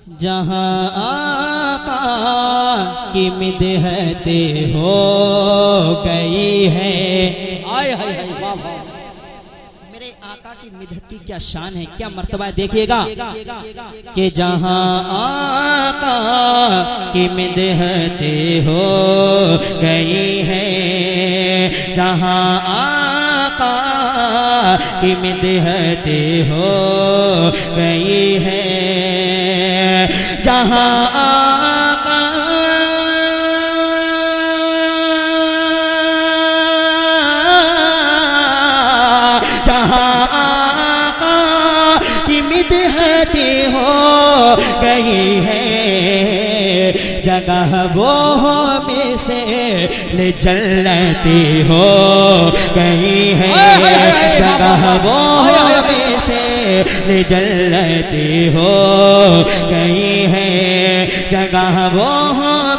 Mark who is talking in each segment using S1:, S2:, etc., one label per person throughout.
S1: جہاں آقا کی مدحت ہو گئی ہے.
S2: آئے ہائے ہائے واہ واہ.
S1: میرے آقا کی مدحت کی کیا شان ہے، کیا مرتبہ ہے. دیکھیے گا کہ جہاں آقا کی مدحت ہو گئی ہے، جہاں آقا کی مدحت ہو گئی ہے، جہاں آقا جہاں آقا کی مدحت ہو گئی ہے، جگہ وہ مثل جنت ہو گئی ہے، جگہ وہ مثل جنت ہو گئی ہے، جگہ وہ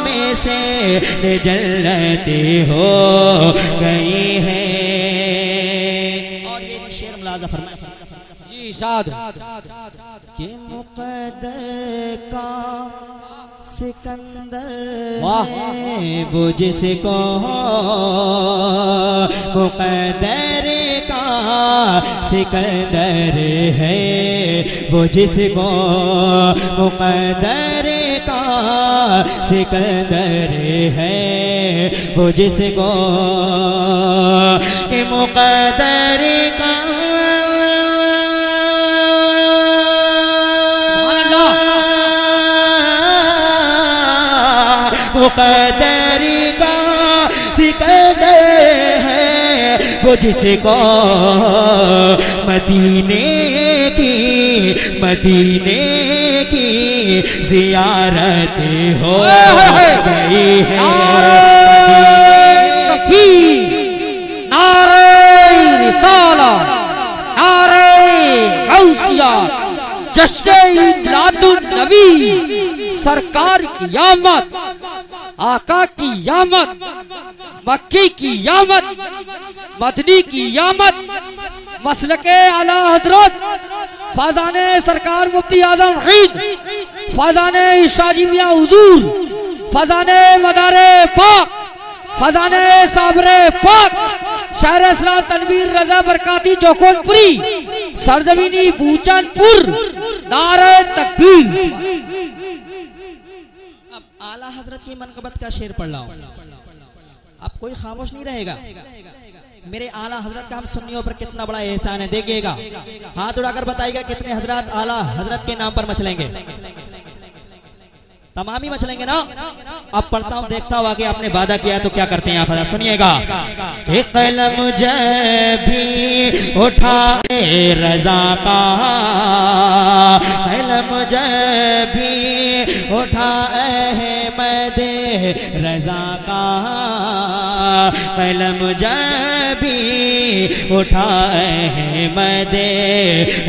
S1: مثل جنت ہو گئی ہے. اور یہ بھی شعر ملاحظہ فرمائیں.
S2: جی ارشاد.
S1: کہ مقدر کا سکندر ہے وہ جس کو مقدر کا سکندر ہے وہ جس کو مقدر کا سکندر ہے وہ جس کو کہ مقدر کا مقدر کا سکندر ہے وہ جس کو مدینے کی زیارت ہو گئی ہے.
S2: تکبیر، نعرہ رسالہ، نعرہ غوثیہ، جشن میلاد النبی، سرکار کی آمد، آقا کی آمد، مکی کی آمد، مدنی کی آمد، مسلک اعلی حضرت فیضان سرکار مفتی اعظم وحید، فیضان شاہجی میاں حضور، فیضان مدار پاک، فیضان صابر پاک، شہر اسلام تنویر رضا برکاتی جوکون پوری، سرزمینی بوچان پور. نعرہ تکبیر.
S1: اب اعلیٰ حضرت کی منقبت کا شعر پڑھ رہا ہوں، اب کوئی خاموش نہیں رہے گا. میرے اعلیٰ حضرت کا ہم سنیوں پر کتنا بڑا احسان ہے. دیکھیے گا، ہاتھ اڑا کر بتائیے گا کتنے حضرات اعلیٰ حضرت کے نام پر مچلیں گے. تمام ہی مچلیں گے نا. اب پڑھتا ہوں، دیکھتا ہوں آگے آپ نے وعدہ کیا تو کیا کرتے ہیں آپ. سنیے گا کہ قلم جب بھی اٹھائے رضا کا، قلم جب بھی اٹھائے احمد رضا کا، قلم جب بھی اٹھائے احمد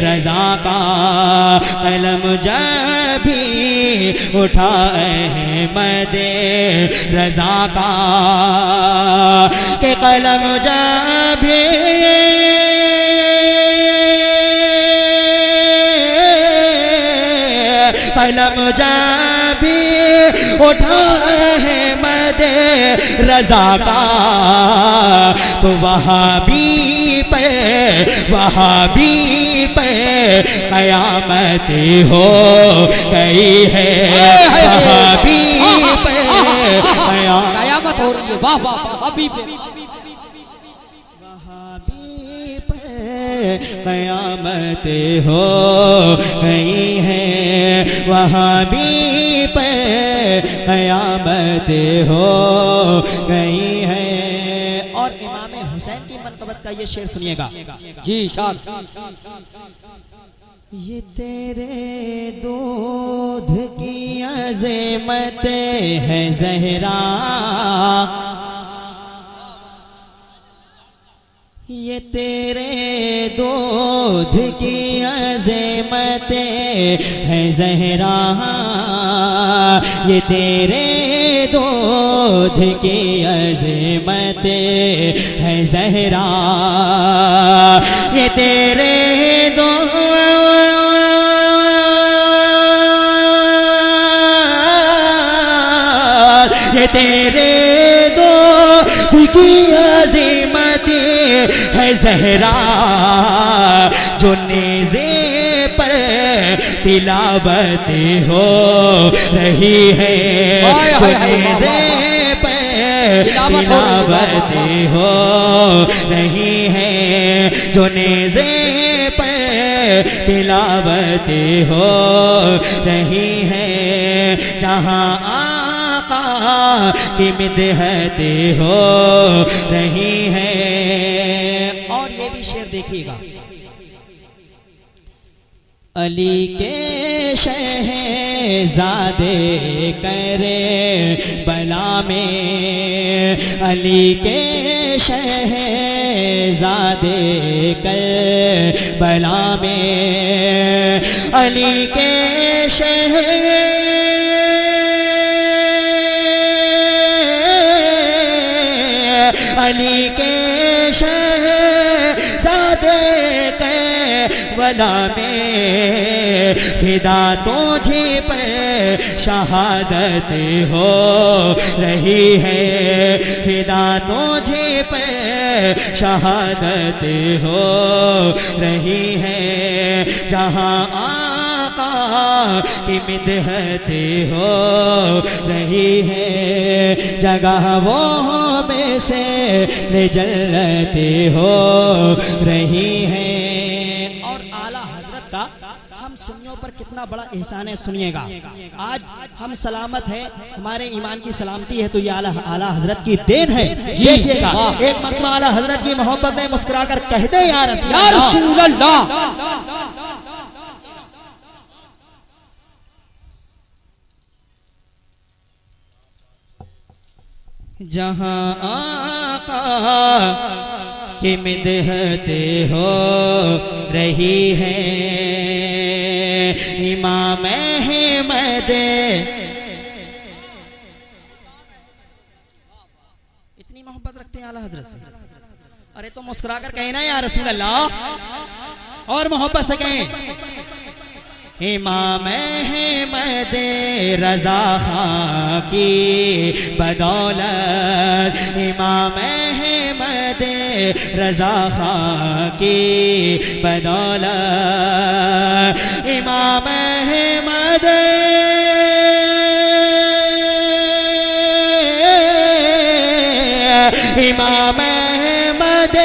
S1: رضا کا، قلم جب بھی اٹھائے احمد رضا کا، کہ قلم جب بھی قلم جب بھی اٹھائے احمد رضا کا، تو وہابی پہ قیامت ہو گئی ہے. وہابی پہ
S2: قیامت ہو رہی ہے. واہ واہ. وہابی پہ
S1: قیامت ہو گئی ہے. وہابی پہ قیامت ہو گئی ہے. اور امام حسین کی منقبت کا یہ شعر سنیے گا.
S2: جی ارشاد.
S1: یہ تیرے دودھ کی عظمت ہے زہرا، یہ تیرے دودھ کی عظمت ہے زہرا، یہ تیرے دودھ کی عظمت ہے زہرا، یہ تیرے
S3: تیرے دو کی عظمت ہے زہرا جو نیزے پر تلاوت ہو رہی ہے جو نیزے پر تلاوت ہو رہی ہے جو نیزے پر تلاوت ہو رہی ہے جہاں آقا کی مدحت ہو رہی ہے
S1: اور یہ بھی شعر دیکھیے گا علی کے شہزادے کرے بلا میں علی کے شہزادے کر بلا میں علی کے علی کے شہزادے ولا میں فدا تجھے پر شہادت ہو رہی ہے فدا تجھے پر شہادت ہو رہی ہے جہاں آقا کی مدحت ہو رہی ہے جگہ وہ میں سے جلت ہو رہی ہے سنیوں پر کتنا بڑا احسان ہے سنیے گا آج ہم سلامت ہیں ہمارے ایمان کی سلامتی ہے تو یہ اعلیٰ حضرت کی دین ہے دیکھیے گا ایک مرتبہ اعلیٰ حضرت کی محبت میں مسکرا کر کہہ دے یا رسول اللہ جہاں آقا کی مدحت ہو رہی ہے امام احمد اتنی محبت رکھتے ہیں اعلیٰ حضرت سے ارے تو مسکرا کر کہیں نا یا رسول اللہ اور محبت سے کہیں امام احمد رضا خان کی بدولت امام احمد رضا خان کی بدولت امام احمد امام احمد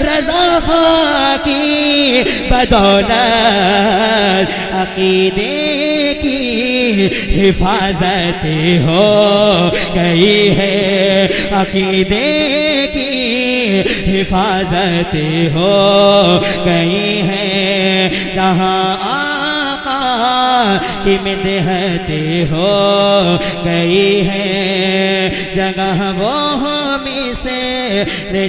S1: رضا خان کی بدولت عقیدے کی حفاظت ہو گئی ہے عقیدے کی حفاظت ہو گئی ہے جہاں آقا کی مدحت ہو گئی ہے جگہ وہ میں سے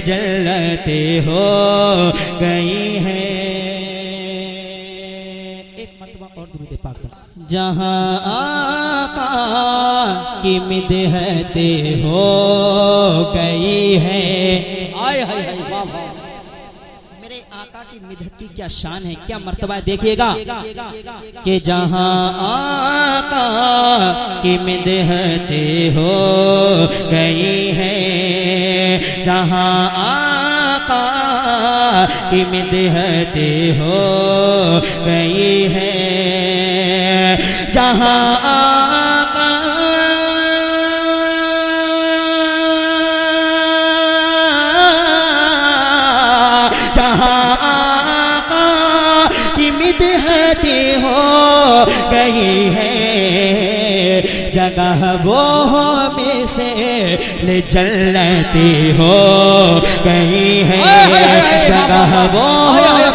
S1: جلت ہو گئی ہے جہاں آقا کی مدحت ہو گئی ہے میرے آقا کی مدحت کی کیا شان ہے کیا مرتبہ ہے دیکھیے گا کہ جہاں آقا کی مدحت ہو گئی ہے جہاں آقا کی مدحت ہو گئی ہے جہاں آقا جہاں آقا کی مدحت ہو گئی ہے جگہ وہ میں سے جلت ہو گئی ہے جگہ وہ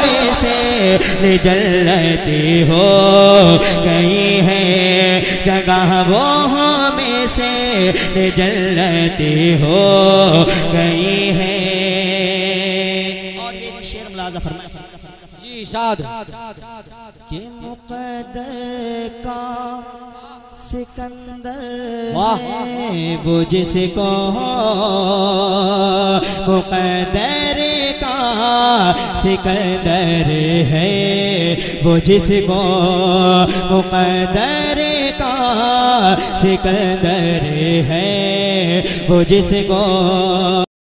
S1: میں سے جلت ہو گئی ہے جگہ وہ میں سے جلت ہو گئی ہے اور یہ بھی شعر ملاحظہ فرمائیں
S2: جی سعد
S1: کہ مقدر کا سکندر ہے وہ جس کو مقدر کا سکندر ہے وہ جس کو مقدر کا
S3: سکندر ہے وہ جس کو